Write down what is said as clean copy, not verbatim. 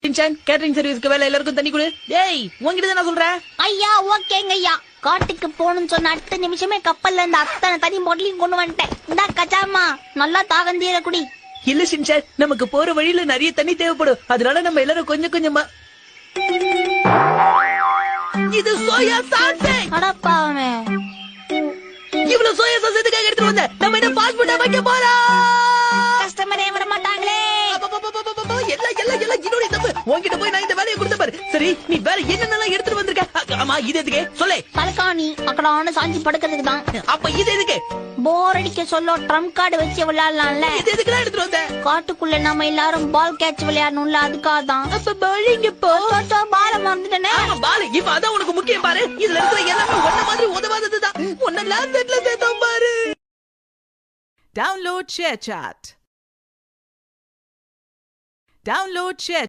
Catering சர்வீஸ்க்கு வேலை எல்லாருக்கும் தண்ணி கொடு. டேய் உன்கிட்ட நான் சொல்றேன். ஐயா ஓகேங்க ஐயா. காட்டுக்கு போகணும்னு சொன்ன அடுத்த நிமிஷமே கப்பல்ல இருந்து அத்தனை தண்ணி பாட்டிலையும் கொண்டு வந்துட்டேன். இந்தா கச்சாமா, நல்லா தாகந்தீர குடி. இல்ல சின்சான், நமக்கு போற வழியில நிறைய தண்ணி தேவைப்படும். அதனால நம்ம எல்லாரும் கொஞ்சம் கொஞ்சமா. இது சோயா சாஸ். அடப்பாவமே, இவ்வளவு சோயா சாஸ் எதுக்காக எடுத்துட்டு வந்த? நம்ம என்ன ஃபாஸ்ட் ஃபுட்டா வைக்க போறோம்? கஸ்டமரே வர மாட்டாங்களே. எல்லாம் என்னோட தப்பு. உன்கிட்ட போய் நான் இந்த வேலையை கொடுத்த பாரு. சரி, நீ வேற என்னென்னலாம் எடுத்துட்டு வந்திருக்க? ஆமா, இது எதுக்கு சொல்லு. தலகாணி அக்கடான சாஞ்சி படுக்கிறதுக்கு தான். அப்ப இது எதுக்கு? போர் அடிக்க சொல்ல ட்ரம்ப் கார்டு வச்சு விளையாடலாம்ல. இது எதுக்கு தான் எடுத்துட்டு வந்த? காட்டுக்குள்ள நம்ம எல்லாரும் பால் கேட்ச் விளையாடணும்ல, அதுக்காக தான். அப்ப பாலிங்க போ. பால மறந்துட்டேனே. பால் இப்ப அதான் உனக்கு முக்கியம் பாரு. இதுல இருக்கிற எல்லாமே ஒன்ன மாதிரி உதவாததுதான். உன்ன லாஸ்ட் செட்ல சேர்த்தோம் பாரு. Download ShareChat. Download ShareChat.